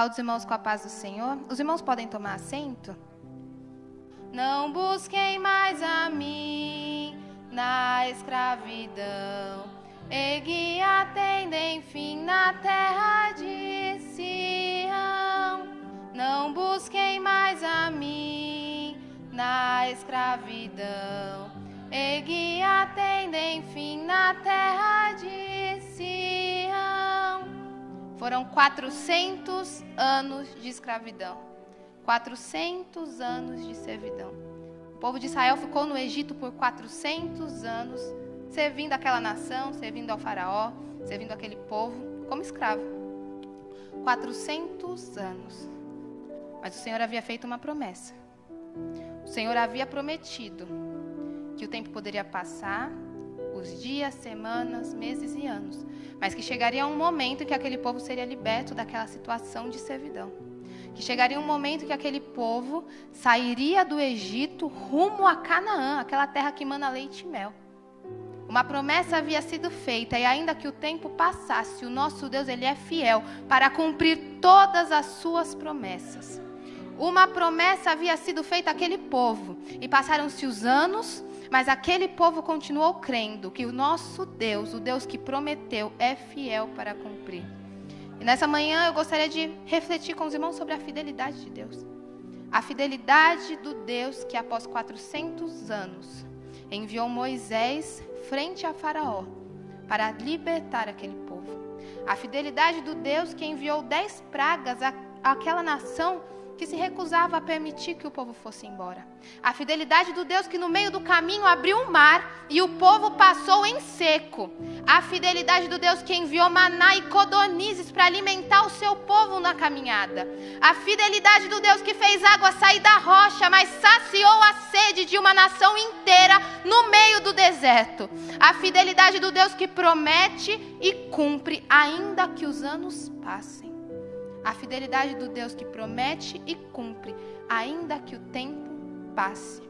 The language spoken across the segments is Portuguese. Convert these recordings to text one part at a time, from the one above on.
Saúde os irmãos com a paz do Senhor. Os irmãos podem tomar assento? Não busquem mais a mim na escravidão, erguia tendem fim na terra de Sião. Não busquem mais a mim na escravidão, erguia tendem fim na terra de Sião. Foram 400 anos de escravidão, 400 anos de servidão. O povo de Israel ficou no Egito por 400 anos, servindo aquela nação, servindo ao faraó, servindo aquele povo como escravo. 400 anos. Mas o Senhor havia feito uma promessa. O Senhor havia prometido que o tempo poderia passar, os dias, semanas, meses e anos, mas que chegaria um momento em que aquele povo seria liberto daquela situação de servidão. Que chegaria um momento em que aquele povo sairia do Egito rumo a Canaã, aquela terra que mana leite e mel. Uma promessa havia sido feita, e ainda que o tempo passasse, o nosso Deus, Ele é fiel para cumprir todas as suas promessas. Uma promessa havia sido feita àquele povo, e passaram-se os anos, mas aquele povo continuou crendo que o nosso Deus, o Deus que prometeu, é fiel para cumprir. E nessa manhã eu gostaria de refletir com os irmãos sobre a fidelidade de Deus. A fidelidade do Deus que após 400 anos enviou Moisés frente a Faraó para libertar aquele povo. A fidelidade do Deus que enviou 10 pragas àquela nação que se recusava a permitir que o povo fosse embora. A fidelidade do Deus que no meio do caminho abriu o mar e o povo passou em seco. A fidelidade do Deus que enviou maná e codornizes para alimentar o seu povo na caminhada. A fidelidade do Deus que fez água sair da rocha, mas saciou a sede de uma nação inteira no meio do deserto. A fidelidade do Deus que promete e cumpre ainda que os anos passem. A fidelidade do Deus que promete e cumpre, ainda que o tempo passe.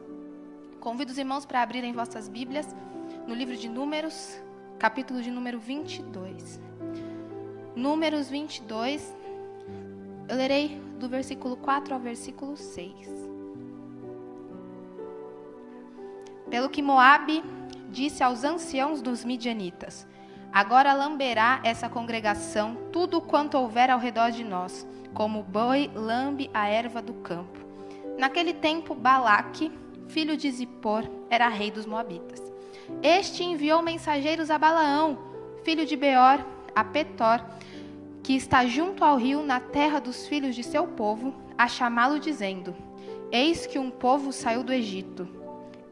Convido os irmãos para abrirem vossas Bíblias no livro de Números, capítulo de número 22. Números 22, eu lerei do versículo 4 ao versículo 6. Pelo que Moabe disse aos anciãos dos midianitas: agora lamberá essa congregação tudo quanto houver ao redor de nós, como o boi lambe a erva do campo. Naquele tempo, Balaque, filho de Zippor, era rei dos Moabitas. Este enviou mensageiros a Balaão, filho de Beor, a Petor, que está junto ao rio, na terra dos filhos de seu povo, a chamá-lo, dizendo: eis que um povo saiu do Egito,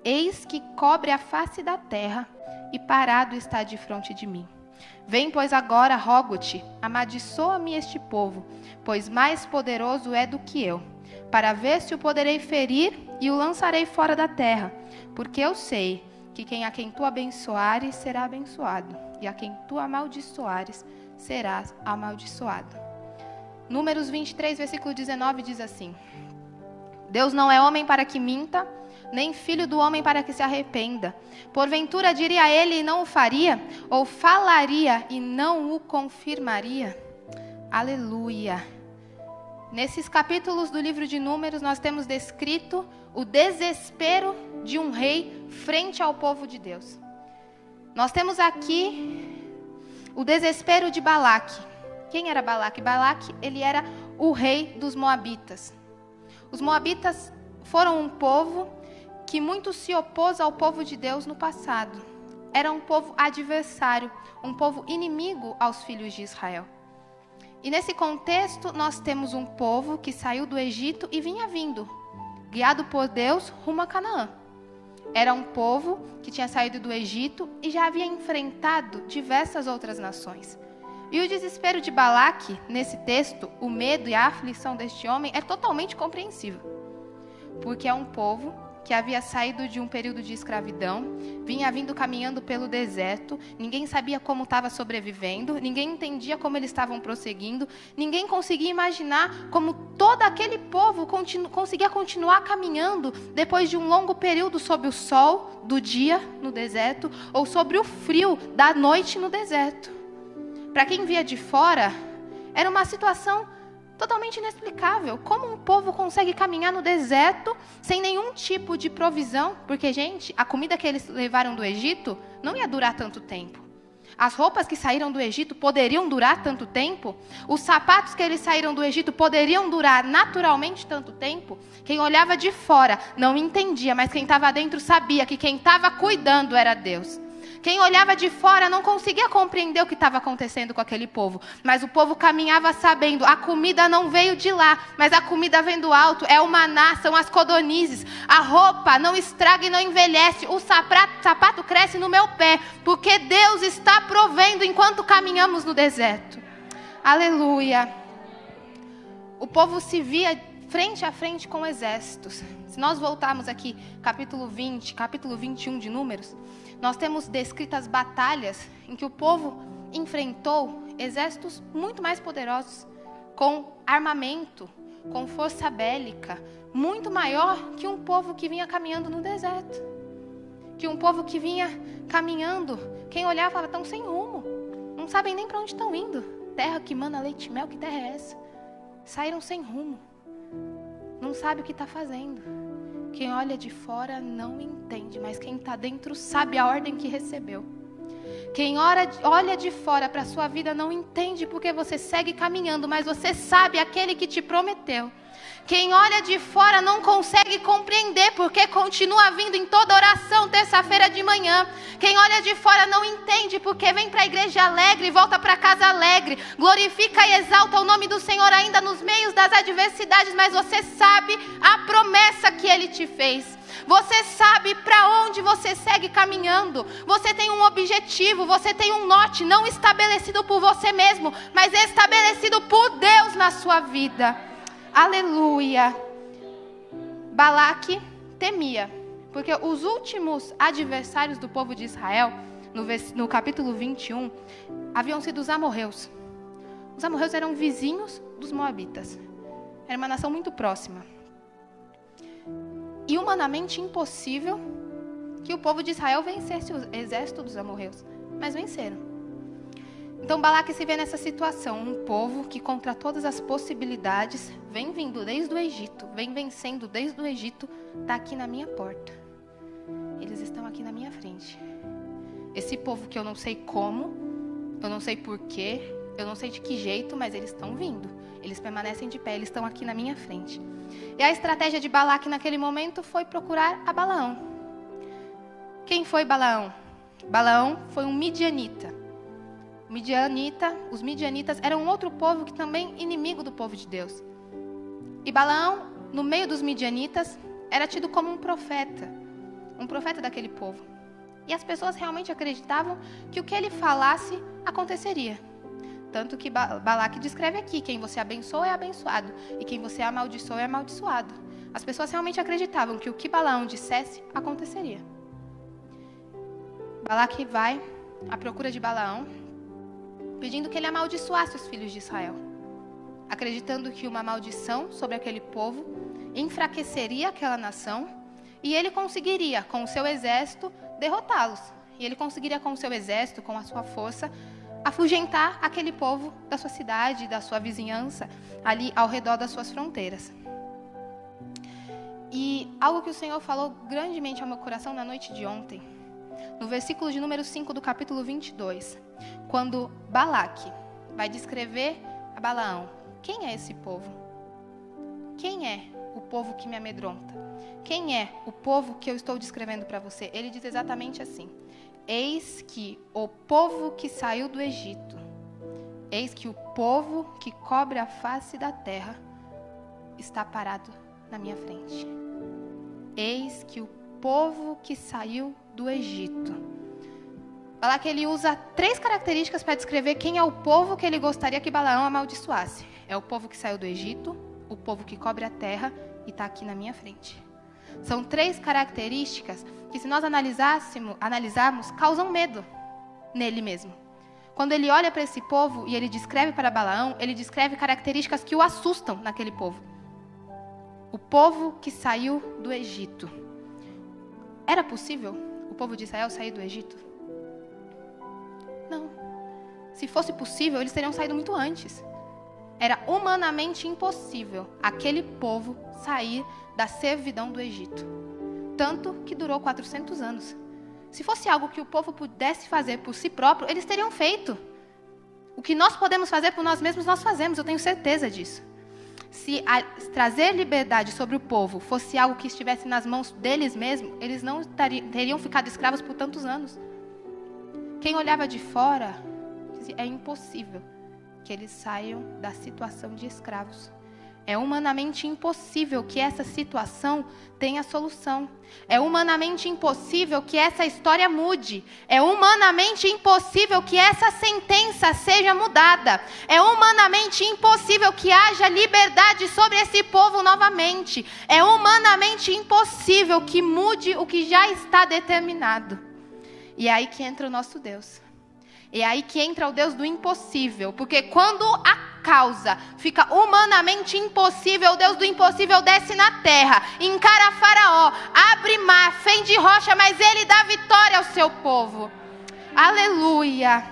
eis que cobre a face da terra, e parado está defronte de mim. Vem, pois, agora, rogo-te, amaldiçoa-me este povo, pois mais poderoso é do que eu, para ver se o poderei ferir e o lançarei fora da terra, porque eu sei que a quem tu abençoares será abençoado, e a quem tu amaldiçoares serás amaldiçoado. Números 23, versículo 19 diz assim: Deus não é homem para que minta, nem filho do homem para que se arrependa. Porventura diria ele e não o faria? Ou falaria e não o confirmaria? Aleluia! Nesses capítulos do livro de Números, nós temos descrito o desespero de um rei frente ao povo de Deus. Nós temos aqui o desespero de Balaque. Quem era Balaque? Balaque, ele era o rei dos Moabitas. Os Moabitas foram um povo que muito se opôs ao povo de Deus no passado. Era um povo adversário, um povo inimigo aos filhos de Israel. E nesse contexto, nós temos um povo que saiu do Egito e vinha vindo, guiado por Deus, rumo a Canaã. Era um povo que tinha saído do Egito e já havia enfrentado diversas outras nações. E o desespero de Balaque, nesse texto, o medo e a aflição deste homem é totalmente compreensível. Porque é um povo que havia saído de um período de escravidão, vinha vindo caminhando pelo deserto, ninguém sabia como estava sobrevivendo, ninguém entendia como eles estavam prosseguindo, ninguém conseguia imaginar como todo aquele povo conseguia continuar caminhando depois de um longo período sob o sol do dia no deserto, ou sobre o frio da noite no deserto. Para quem via de fora, era uma situação totalmente inexplicável. Como um povo consegue caminhar no deserto sem nenhum tipo de provisão? Porque, gente, a comida que eles levaram do Egito não ia durar tanto tempo. As roupas que saíram do Egito poderiam durar tanto tempo? Os sapatos que eles saíram do Egito poderiam durar naturalmente tanto tempo? Quem olhava de fora não entendia, mas quem estava dentro sabia que quem estava cuidando era Deus. Quem olhava de fora não conseguia compreender o que estava acontecendo com aquele povo. Mas o povo caminhava sabendo, a comida não veio de lá, mas a comida vem do alto, é o maná, são as codornizes. A roupa não estraga e não envelhece, o sapato cresce no meu pé, porque Deus está provendo enquanto caminhamos no deserto. Aleluia. O povo se via frente a frente com exércitos. Se nós voltarmos aqui, capítulo 20, capítulo 21 de Números, nós temos descritas batalhas em que o povo enfrentou exércitos muito mais poderosos, com armamento, com força bélica, muito maior que um povo que vinha caminhando no deserto. Que um povo que vinha caminhando, quem olhava falava, estão sem rumo, não sabem nem para onde estão indo. Terra que mana leite e mel, que terra é essa? Saíram sem rumo, não sabe o que está fazendo. Quem olha de fora não entende, mas quem está dentro sabe a ordem que recebeu. Quem olha de fora para a sua vida não entende porque você segue caminhando, mas você sabe aquele que te prometeu. Quem olha de fora não consegue compreender porque continua vindo em toda oração terça-feira de manhã. Quem olha de fora não entende porque vem para a igreja alegre e volta para casa alegre. Glorifica e exalta o nome do Senhor ainda nos meios das adversidades, mas você sabe a promessa que Ele te fez. Você sabe para onde você segue caminhando. Você tem um objetivo, você tem um norte, não estabelecido por você mesmo, mas estabelecido por Deus na sua vida. Aleluia. Balaque temia, porque os últimos adversários do povo de Israel, no capítulo 21, haviam sido os amorreus. Os amorreus eram vizinhos dos moabitas. Era uma nação muito próxima. E humanamente impossível que o povo de Israel vencesse o exército dos amorreus. Mas venceram. Então Balaque se vê nessa situação. Um povo que contra todas as possibilidades vem vindo desde o Egito, vem vencendo desde o Egito, está aqui na minha porta. Eles estão aqui na minha frente. Esse povo que eu não sei como, eu não sei porquê, eu não sei de que jeito, mas eles estão vindo. Eles permanecem de pé, eles estão aqui na minha frente. E a estratégia de Balaque naquele momento foi procurar a Balaão. Quem foi Balaão? Balaão foi um midianita. Os midianitas eram um outro povo que também inimigo do povo de Deus. E Balaão, no meio dos midianitas, era tido como um profeta daquele povo. E as pessoas realmente acreditavam que o que ele falasse aconteceria. Tanto que Balaque descreve aqui, quem você abençoa é abençoado, e quem você amaldiçoa é amaldiçoado. As pessoas realmente acreditavam que o que Balaão dissesse aconteceria. Balaque vai à procura de Balaão, pedindo que ele amaldiçoasse os filhos de Israel, acreditando que uma maldição sobre aquele povo enfraqueceria aquela nação e ele conseguiria, com o seu exército, derrotá-los. E ele conseguiria, com o seu exército, com a sua força, afugentar aquele povo da sua cidade, da sua vizinhança, ali ao redor das suas fronteiras. E algo que o Senhor falou grandemente ao meu coração na noite de ontem, no versículo de número 5 do capítulo 22, quando Balaque vai descrever a Balaão. Quem é esse povo? Quem é o povo que me amedronta? Quem é o povo que eu estou descrevendo para você? Ele diz exatamente assim: eis que o povo que saiu do Egito, eis que o povo que cobre a face da terra está parado na minha frente. Eis que o povo que saiu do Egito. Balaque, ele usa 3 características para descrever quem é o povo que ele gostaria que Balaão amaldiçoasse. É o povo que saiu do Egito, o povo que cobre a terra e está aqui na minha frente. São 3 características que, se nós analisarmos, causam medo nele mesmo. Quando ele olha para esse povo e ele descreve para Balaão, ele descreve características que o assustam naquele povo. O povo que saiu do Egito. Era possível o povo de Israel sair do Egito? Não. Se fosse possível, eles teriam saído muito antes. era humanamente impossível aquele povo sair da servidão do Egito. Tanto que durou 400 anos. Se fosse algo que o povo pudesse fazer por si próprio, eles teriam feito. O que nós podemos fazer por nós mesmos, nós fazemos, eu tenho certeza disso. Se trazer liberdade sobre o povo fosse algo que estivesse nas mãos deles mesmos, eles não teriam ficado escravos por tantos anos. Quem olhava de fora, dizia, é impossível que eles saiam da situação de escravos. É humanamente impossível que essa situação tenha solução. É humanamente impossível que essa história mude. É humanamente impossível que essa sentença seja mudada. É humanamente impossível que haja liberdade sobre esse povo novamente. É humanamente impossível que mude o que já está determinado. E é aí que entra o nosso Deus. É aí que entra o Deus do impossível. Porque quando a causa fica humanamente impossível, o Deus do impossível desce na terra, encara Faraó, abre mar, fende rocha, mas ele dá vitória ao seu povo. Aleluia!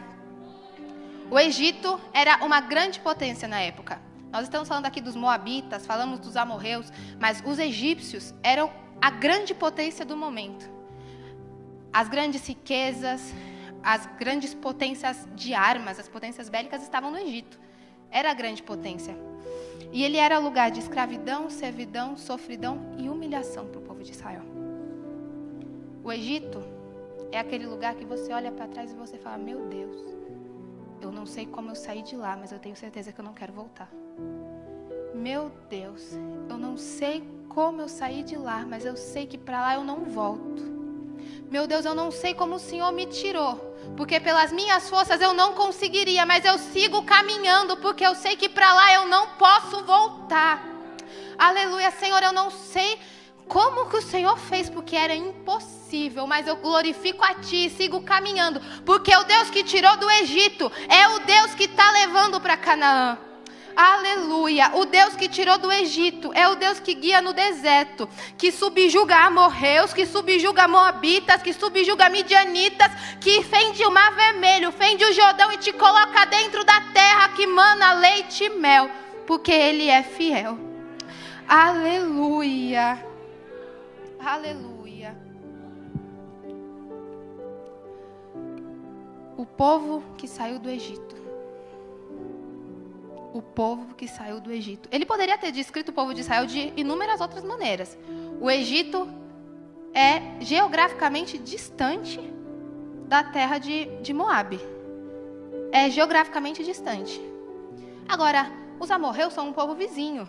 O Egito era uma grande potência na época. Nós estamos falando aqui dos moabitas, falamos dos amorreus, mas os egípcios eram a grande potência do momento. As grandes riquezas, as grandes potências de armas, as potências bélicas estavam no Egito. Era a grande potência. E ele era lugar de escravidão, servidão, sofridão e humilhação para o povo de Israel. O Egito é aquele lugar que você olha para trás e você fala, meu Deus, eu não sei como eu saí de lá, mas eu tenho certeza que eu não quero voltar. Meu Deus, eu não sei como eu saí de lá, mas eu sei que para lá eu não volto. Meu Deus, eu não sei como o Senhor me tirou, porque pelas minhas forças eu não conseguiria, mas eu sigo caminhando, porque eu sei que para lá eu não posso voltar. Aleluia, Senhor, eu não sei como que o Senhor fez, porque era impossível, mas eu glorifico a Ti e sigo caminhando, porque o Deus que tirou do Egito é o Deus que está levando para Canaã. Aleluia, o Deus que tirou do Egito é o Deus que guia no deserto, que subjuga amorreus, que subjuga moabitas, que subjuga midianitas, que fende o mar vermelho, fende o Jordão e te coloca dentro da terra que mana leite e mel, porque Ele é fiel. Aleluia, aleluia. O povo que saiu do Egito. O povo que saiu do Egito. Ele poderia ter descrito o povo de Israel de inúmeras outras maneiras. O Egito é geograficamente distante da terra de Moabe. É geograficamente distante. Agora, os amorreus são um povo vizinho.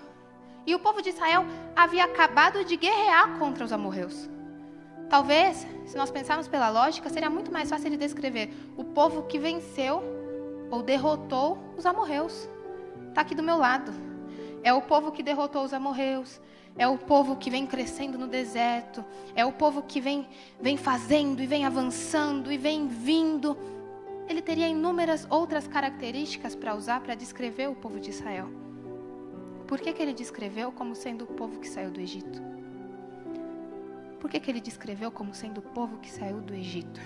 E o povo de Israel havia acabado de guerrear contra os amorreus. Talvez, se nós pensarmos pela lógica, seria muito mais fácil de descrever o povo que venceu ou derrotou os amorreus. Está aqui do meu lado. É o povo que derrotou os amorreus. É o povo que vem crescendo no deserto. É o povo que vem fazendo e vem avançando e vem vindo. Ele teria inúmeras outras características para usar para descrever o povo de Israel. Por que ele descreveu como sendo o povo que saiu do Egito? Por que ele descreveu como sendo o povo que saiu do Egito?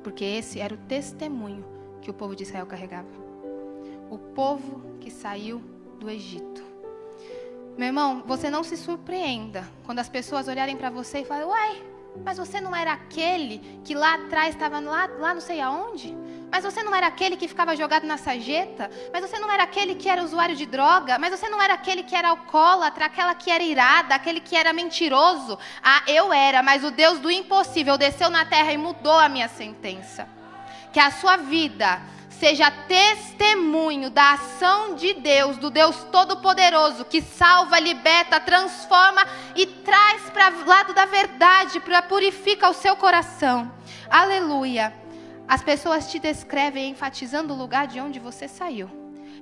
Porque esse era o testemunho que o povo de Israel carregava. O povo que saiu do Egito. Meu irmão, você não se surpreenda quando as pessoas olharem para você e falarem, uai, mas você não era aquele que lá atrás estava lá não sei aonde? Mas você não era aquele que ficava jogado na sarjeta? Mas você não era aquele que era usuário de droga? Mas você não era aquele que era alcoólatra, aquela que era irada, aquele que era mentiroso? Ah, eu era, mas o Deus do impossível desceu na terra e mudou a minha sentença. Que a sua vida seja testemunho da ação de Deus, do Deus Todo-Poderoso, que salva, liberta, transforma e traz para o lado da verdade, para purificar o seu coração. Aleluia. As pessoas te descrevem enfatizando o lugar de onde você saiu.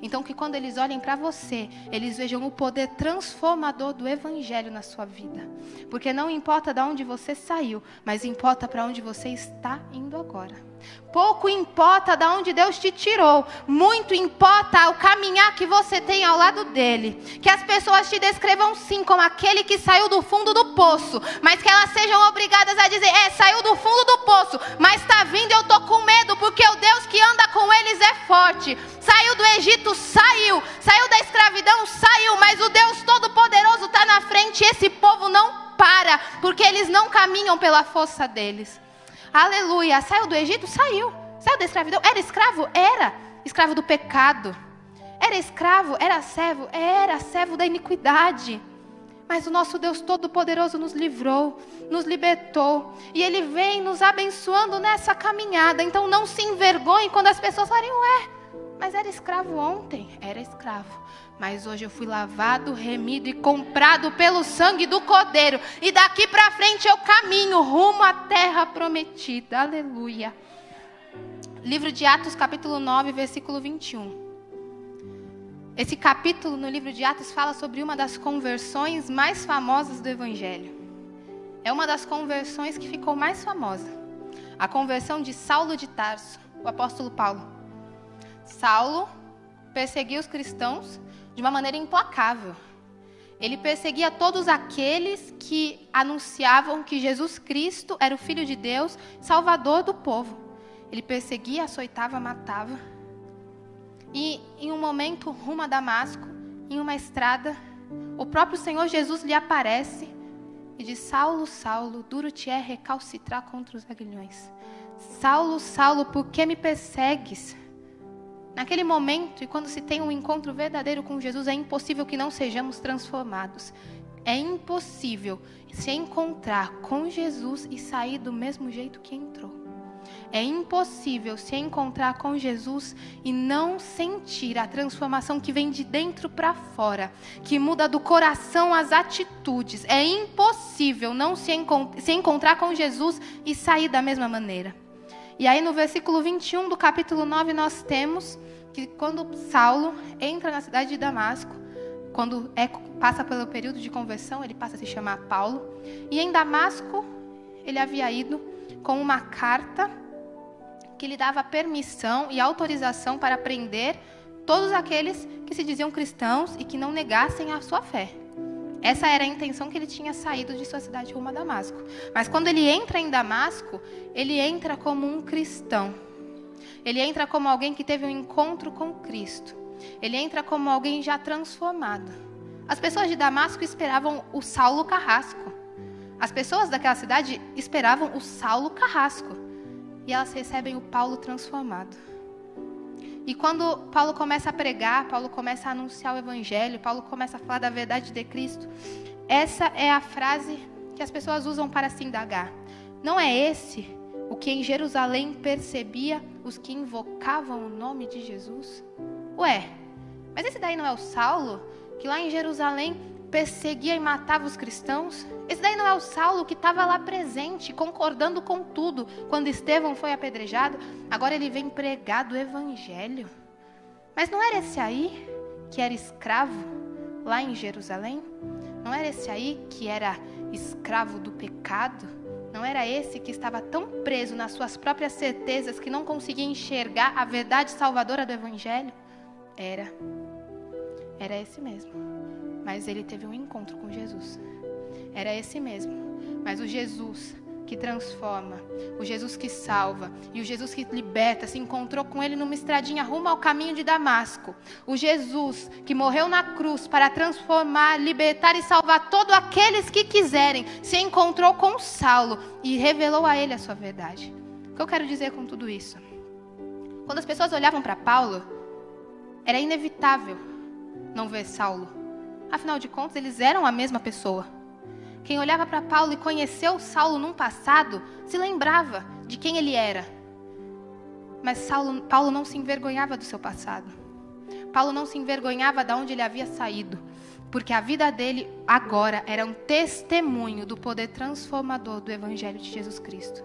Então que quando eles olhem para você, eles vejam o poder transformador do Evangelho na sua vida. Porque não importa de onde você saiu, mas importa para onde você está indo agora. Pouco importa de onde Deus te tirou, muito importa o caminhar que você tem ao lado dele. Que as pessoas te descrevam sim como aquele que saiu do fundo do poço, mas que elas sejam obrigadas a dizer, saiu do fundo do poço, mas está vindo e eu estou com medo, porque o Deus que anda com eles é forte. Saiu do Egito, saiu. Saiu da escravidão, saiu. Mas o Deus Todo-Poderoso está na frente e esse povo não para, porque eles não caminham pela força deles. Aleluia. Saiu do Egito? Saiu. Saiu da escravidão? Era escravo? Era. Escravo do pecado. Era escravo? Era servo da iniquidade. Mas o nosso Deus Todo-Poderoso nos livrou, nos libertou. E Ele vem nos abençoando nessa caminhada. Então não se envergonhe quando as pessoas falarem, ué, mas era escravo ontem? Era escravo. Mas hoje eu fui lavado, remido e comprado pelo sangue do Cordeiro. E daqui para frente eu caminho rumo à terra prometida. Aleluia. Livro de Atos, capítulo 9, versículo 21. Esse capítulo no livro de Atos fala sobre uma das conversões mais famosas do Evangelho. É uma das conversões que ficou mais famosa. A conversão de Saulo de Tarso, o apóstolo Paulo. Saulo perseguia os cristãos de uma maneira implacável. Ele perseguia todos aqueles que anunciavam que Jesus Cristo era o Filho de Deus, Salvador do povo. Ele perseguia, açoitava, matava. E em um momento, rumo a Damasco, em uma estrada, o próprio Senhor Jesus lhe aparece e diz, Saulo, Saulo, duro te é recalcitrar contra os aguilhões. Saulo, Saulo, por que me persegues? Naquele momento, e quando se tem um encontro verdadeiro com Jesus, é impossível que não sejamos transformados. É impossível se encontrar com Jesus e sair do mesmo jeito que entrou. É impossível se encontrar com Jesus e não sentir a transformação que vem de dentro para fora, que muda do coração às atitudes. É impossível não se encontrar com Jesus e sair da mesma maneira. E aí no versículo 21 do capítulo 9 nós temos que quando Saulo entra na cidade de Damasco, quando passa pelo período de conversão, ele passa a se chamar Paulo. E em Damasco ele havia ido com uma carta que lhe dava permissão e autorização para prender todos aqueles que se diziam cristãos e que não negassem a sua fé. Essa era a intenção que ele tinha saído de sua cidade rumo a Damasco. Mas quando ele entra em Damasco, ele entra como um cristão. Ele entra como alguém que teve um encontro com Cristo. Ele entra como alguém já transformado. As pessoas de Damasco esperavam o Saulo carrasco. As pessoas daquela cidade esperavam o Saulo carrasco. E elas recebem o Paulo transformado. E quando Paulo começa a pregar, Paulo começa a anunciar o Evangelho, Paulo começa a falar da verdade de Cristo, essa é a frase que as pessoas usam para se indagar. Não é esse o que em Jerusalém percebia os que invocavam o nome de Jesus? Ué, mas esse daí não é o Saulo, que lá em Jerusalém perseguia e matava os cristãos? Esse daí não é o Saulo que estava lá presente, concordando com tudo, quando Estevão foi apedrejado? Agora ele vem pregar do Evangelho. Mas não era esse aí que era escravo lá em Jerusalém? Não era esse aí que era escravo do pecado? Não era esse que estava tão preso nas suas próprias certezas que não conseguia enxergar a verdade salvadora do Evangelho? Era esse mesmo. Mas ele teve um encontro com Jesus. Era esse mesmo. Mas o Jesus que transforma, o Jesus que salva e o Jesus que liberta, se encontrou com ele numa estradinha rumo ao caminho de Damasco. O Jesus que morreu na cruz para transformar, libertar e salvar todos aqueles que quiserem, se encontrou com Saulo e revelou a ele a sua verdade. O que eu quero dizer com tudo isso? Quando as pessoas olhavam para Paulo, era inevitável não ver Saulo. Afinal de contas, eles eram a mesma pessoa. Quem olhava para Paulo e conheceu Saulo num passado, se lembrava de quem ele era. Mas Paulo não se envergonhava do seu passado. Paulo não se envergonhava de onde ele havia saído. Porque a vida dele agora era um testemunho do poder transformador do Evangelho de Jesus Cristo.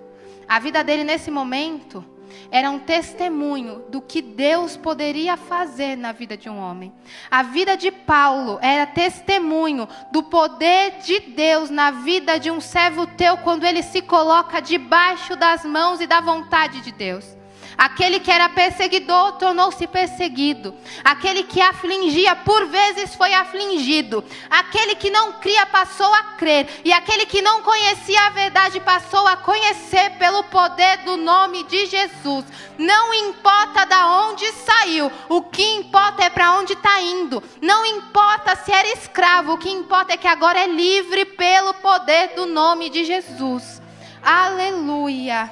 A vida dele nesse momento era um testemunho do que Deus poderia fazer na vida de um homem. A vida de Paulo era testemunho do poder de Deus na vida de um servo teu quando ele se coloca debaixo das mãos e da vontade de Deus. Aquele que era perseguidor tornou-se perseguido. Aquele que afligia, por vezes foi afligido. Aquele que não cria passou a crer. E aquele que não conhecia a verdade passou a conhecer pelo poder do nome de Jesus. Não importa de onde saiu, o que importa é para onde está indo. Não importa se era escravo, o que importa é que agora é livre pelo poder do nome de Jesus. Aleluia.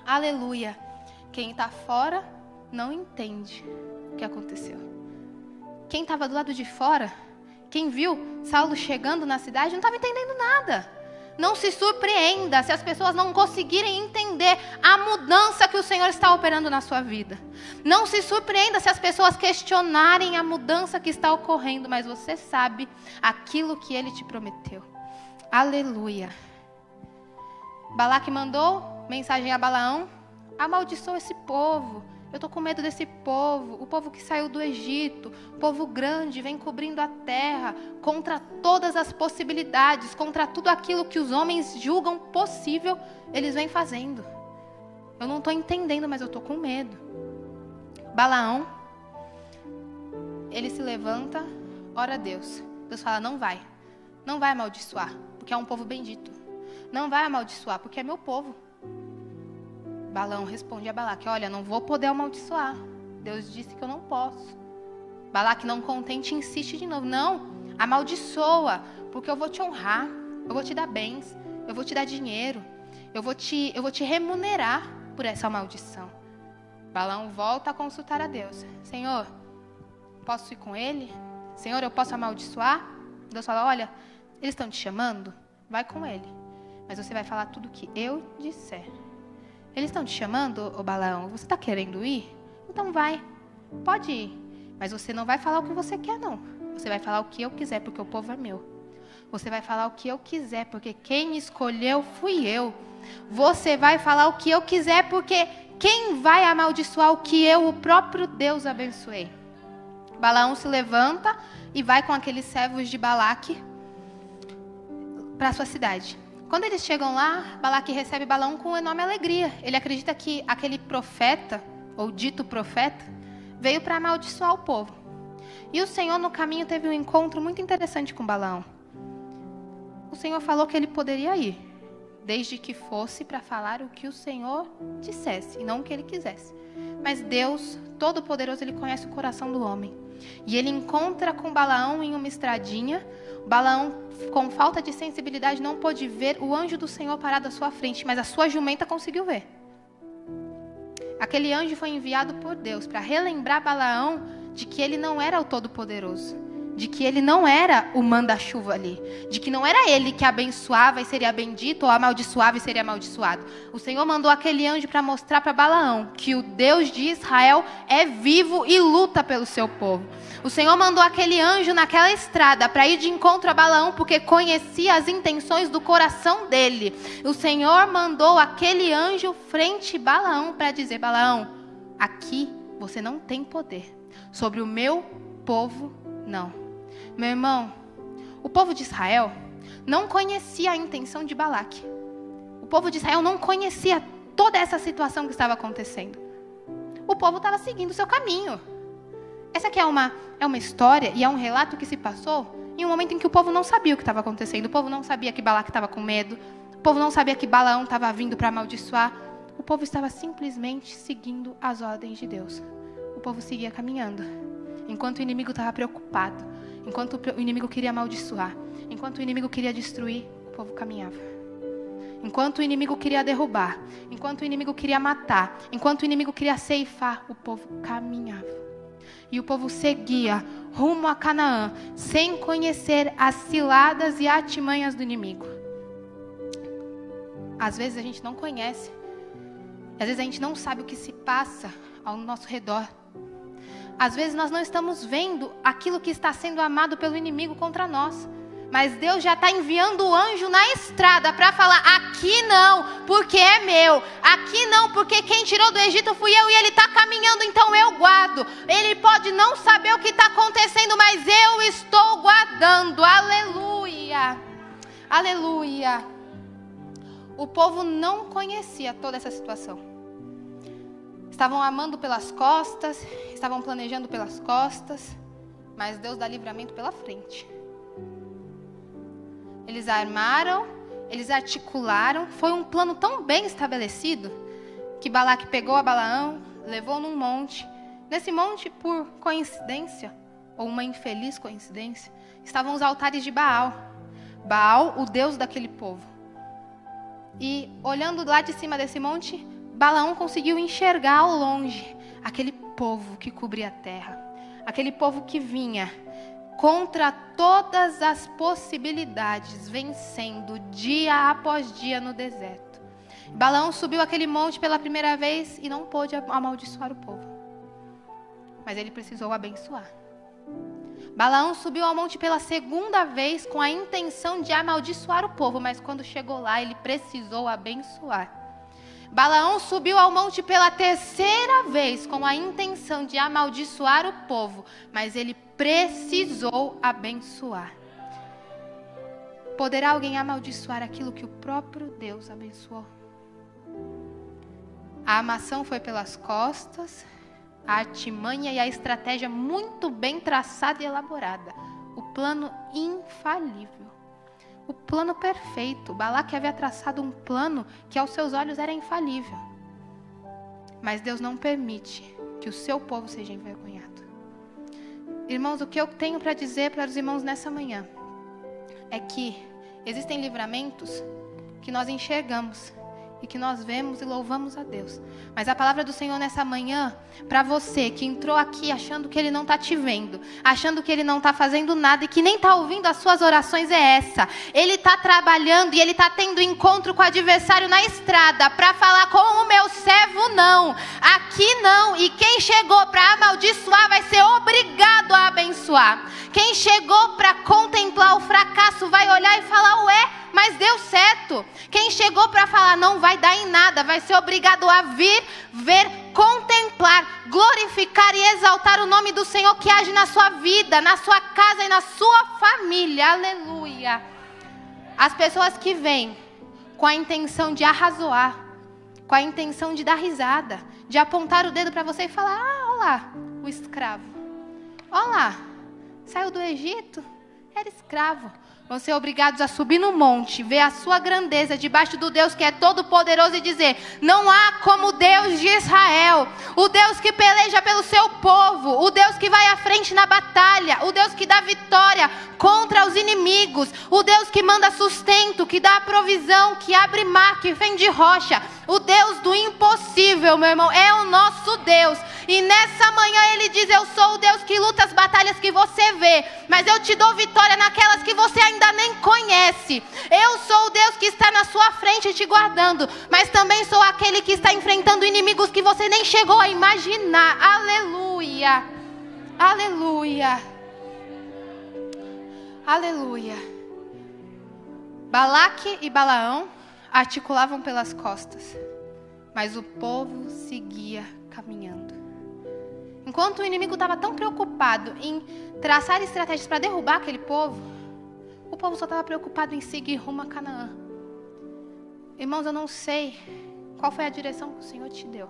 Aleluia. Quem está fora não entende o que aconteceu. Quem estava do lado de fora, quem viu Saulo chegando na cidade, não estava entendendo nada. Não se surpreenda se as pessoas não conseguirem entender a mudança que o Senhor está operando na sua vida. Não se surpreenda se as pessoas questionarem a mudança que está ocorrendo, mas você sabe aquilo que Ele te prometeu. Aleluia. Balaque mandou mensagem a Balaão: amaldiçoa esse povo. Eu estou com medo desse povo. O povo que saiu do Egito. Povo grande, vem cobrindo a terra. Contra todas as possibilidades. Contra tudo aquilo que os homens julgam possível. Eles vêm fazendo. Eu não estou entendendo, mas eu estou com medo. Balaão, ele se levanta, ora a Deus. Deus fala: não vai. Não vai amaldiçoar, porque é um povo bendito. Não vai amaldiçoar, porque é meu povo. Balaão responde a Balaque: olha, não vou poder amaldiçoar. Deus disse que eu não posso. Balaque, não contente, insiste de novo: não, amaldiçoa, porque eu vou te honrar, eu vou te dar bens, eu vou te dar dinheiro, eu vou te remunerar por essa maldição. Balaão volta a consultar a Deus: Senhor, posso ir com ele? Senhor, eu posso amaldiçoar? Deus fala: olha, eles estão te chamando, vai com ele, mas você vai falar tudo o que eu disser. Eles estão te chamando, ô Balaão? Você está querendo ir? Então vai, pode ir. Mas você não vai falar o que você quer, não. Você vai falar o que eu quiser, porque o povo é meu. Você vai falar o que eu quiser, porque quem me escolheu fui eu. Você vai falar o que eu quiser, porque quem vai amaldiçoar o que eu, o próprio Deus, abençoei? Balaão se levanta e vai com aqueles servos de Balaque para a sua cidade. Quando eles chegam lá, Balaque recebe Balaão com enorme alegria. Ele acredita que aquele profeta, ou dito profeta, veio para amaldiçoar o povo. E o Senhor, no caminho, teve um encontro muito interessante com Balaão. O Senhor falou que ele poderia ir, desde que fosse para falar o que o Senhor dissesse, e não o que ele quisesse. Mas Deus, Todo-Poderoso, Ele conhece o coração do homem. E ele encontra com Balaão em uma estradinha. Balaão, com falta de sensibilidade, não pôde ver o anjo do Senhor parado à sua frente, mas a sua jumenta conseguiu ver. Aquele anjo foi enviado por Deus para relembrar Balaão de que ele não era o Todo-Poderoso, de que ele não era o manda-chuva ali, de que não era ele que abençoava e seria bendito, ou amaldiçoava e seria amaldiçoado. O Senhor mandou aquele anjo para mostrar para Balaão que o Deus de Israel é vivo e luta pelo seu povo. O Senhor mandou aquele anjo naquela estrada para ir de encontro a Balaão, porque conhecia as intenções do coração dele. O Senhor mandou aquele anjo frente a Balaão para dizer: Balaão, aqui você não tem poder. Sobre o meu povo, não. Meu irmão, o povo de Israel não conhecia a intenção de Balaque. O povo de Israel não conhecia toda essa situação que estava acontecendo. O povo estava seguindo o seu caminho. Essa aqui é uma história e é um relato que se passou em um momento em que o povo não sabia o que estava acontecendo. O povo não sabia que Balaque estava com medo. O povo não sabia que Balaão estava vindo para amaldiçoar. O povo estava simplesmente seguindo as ordens de Deus. O povo seguia caminhando. Enquanto o inimigo estava preocupado, enquanto o inimigo queria amaldiçoar, enquanto o inimigo queria destruir, o povo caminhava. Enquanto o inimigo queria derrubar, enquanto o inimigo queria matar, enquanto o inimigo queria ceifar, o povo caminhava. E o povo seguia rumo a Canaã, sem conhecer as ciladas e artimanhas do inimigo. Às vezes a gente não conhece, às vezes a gente não sabe o que se passa ao nosso redor. Às vezes nós não estamos vendo aquilo que está sendo amado pelo inimigo contra nós. Mas Deus já está enviando o anjo na estrada para falar: aqui não, porque é meu. Aqui não, porque quem tirou do Egito fui eu e ele está caminhando, então eu guardo. Ele pode não saber o que está acontecendo, mas eu estou guardando. Aleluia. Aleluia. O povo não conhecia toda essa situação. estavam amando pelas costas, estavam planejando pelas costas, mas Deus dá livramento pela frente. Eles armaram, eles articularam, foi um plano tão bem estabelecido, que Balaque pegou a Balaão, levou num monte. Nesse monte, por coincidência, ou uma infeliz coincidência, estavam os altares de Baal. Baal, o deus daquele povo. E olhando lá de cima desse monte, Balaão conseguiu enxergar ao longe aquele povo que cobria a terra. Aquele povo que vinha contra todas as possibilidades, vencendo dia após dia no deserto. Balaão subiu aquele monte pela primeira vez e não pôde amaldiçoar o povo. Mas ele precisou abençoar. Balaão subiu ao monte pela segunda vez com a intenção de amaldiçoar o povo, mas quando chegou lá, ele precisou abençoar. Balaão subiu ao monte pela terceira vez com a intenção de amaldiçoar o povo, mas ele precisou abençoar. Poderá alguém amaldiçoar aquilo que o próprio Deus abençoou? A armação foi pelas costas, a artimanha e a estratégia muito bem traçada e elaborada. O plano infalível. O plano perfeito. Balaque havia traçado um plano que aos seus olhos era infalível. Mas Deus não permite que o seu povo seja envergonhado. Irmãos, o que eu tenho para dizer para os irmãos nessa manhã é que existem livramentos que nós enxergamos e que nós vemos e louvamos a Deus. Mas a palavra do Senhor nessa manhã, para você que entrou aqui achando que Ele não está te vendo, achando que Ele não está fazendo nada e que nem está ouvindo as suas orações, é essa. Ele está trabalhando e Ele está tendo encontro com o adversário na estrada para falar com o meu servo não, aqui não. E quem chegou para amaldiçoar vai ser obrigado a abençoar. Quem chegou para contemplar o fracasso vai olhar e falar, ué, mas deu certo. Quem chegou para falar não vai dar em nada, vai ser obrigado a vir, ver, contemplar, glorificar e exaltar o nome do Senhor que age na sua vida, na sua casa e na sua família. Aleluia. As pessoas que vêm com a intenção de arrazoar, com a intenção de dar risada, de apontar o dedo para você e falar, olha lá, o escravo. Olha lá, saiu do Egito, era escravo. Vão ser obrigados a subir no monte, ver a sua grandeza debaixo do Deus que é todo poderoso e dizer, não há como o Deus de Israel, o Deus que peleja pelo seu povo, o Deus que vai à frente na batalha, o Deus que dá vitória contra os inimigos, o Deus que manda sustento, que dá provisão, que abre mar, que fende rocha, o Deus do impossível, meu irmão, é o nosso Deus. E nessa manhã Ele diz, eu sou o Deus que luta as batalhas que você vê, mas eu te dou vitória naquelas que você ainda nem conhece. Eu sou o Deus que está na sua frente te guardando, mas também sou aquele que está enfrentando inimigos que você nem chegou a imaginar. Aleluia, aleluia, aleluia. Balaque e Balaão articulavam pelas costas, mas o povo seguia caminhando. Enquanto o inimigo estava tão preocupado em traçar estratégias para derrubar aquele povo, o povo só estava preocupado em seguir rumo a Canaã. Irmãos, eu não sei qual foi a direção que o Senhor te deu.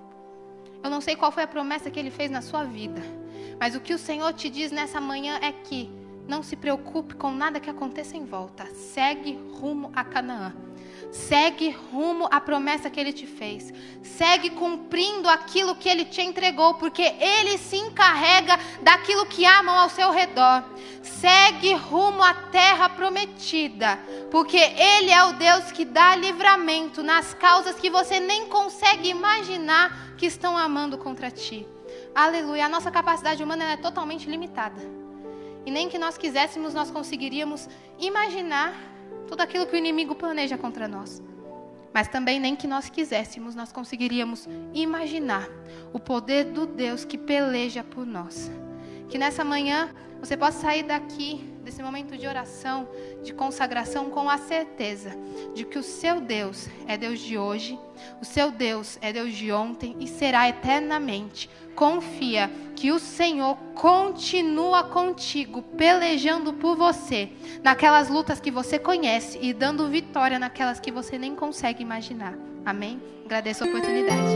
Eu não sei qual foi a promessa que Ele fez na sua vida. Mas o que o Senhor te diz nessa manhã é que não se preocupe com nada que aconteça em volta. Segue rumo a Canaã. Segue rumo à promessa que Ele te fez. Segue cumprindo aquilo que Ele te entregou, porque Ele se encarrega daquilo que amam ao seu redor. Segue rumo à terra prometida, porque Ele é o Deus que dá livramento nas causas que você nem consegue imaginar que estão amando contra ti. Aleluia. A nossa capacidade humana é totalmente limitada. E nem que nós quiséssemos, nós conseguiríamos imaginar tudo aquilo que o inimigo planeja contra nós. Mas também nem que nós quiséssemos, nós conseguiríamos imaginar o poder do Deus que peleja por nós. Que nessa manhã você possa sair daqui, desse momento de oração, de consagração, com a certeza de que o seu Deus é Deus de hoje, o seu Deus é Deus de ontem e será eternamente. Confia que o Senhor continua contigo, pelejando por você, naquelas lutas que você conhece e dando vitória naquelas que você nem consegue imaginar. Amém? Agradeço a oportunidade.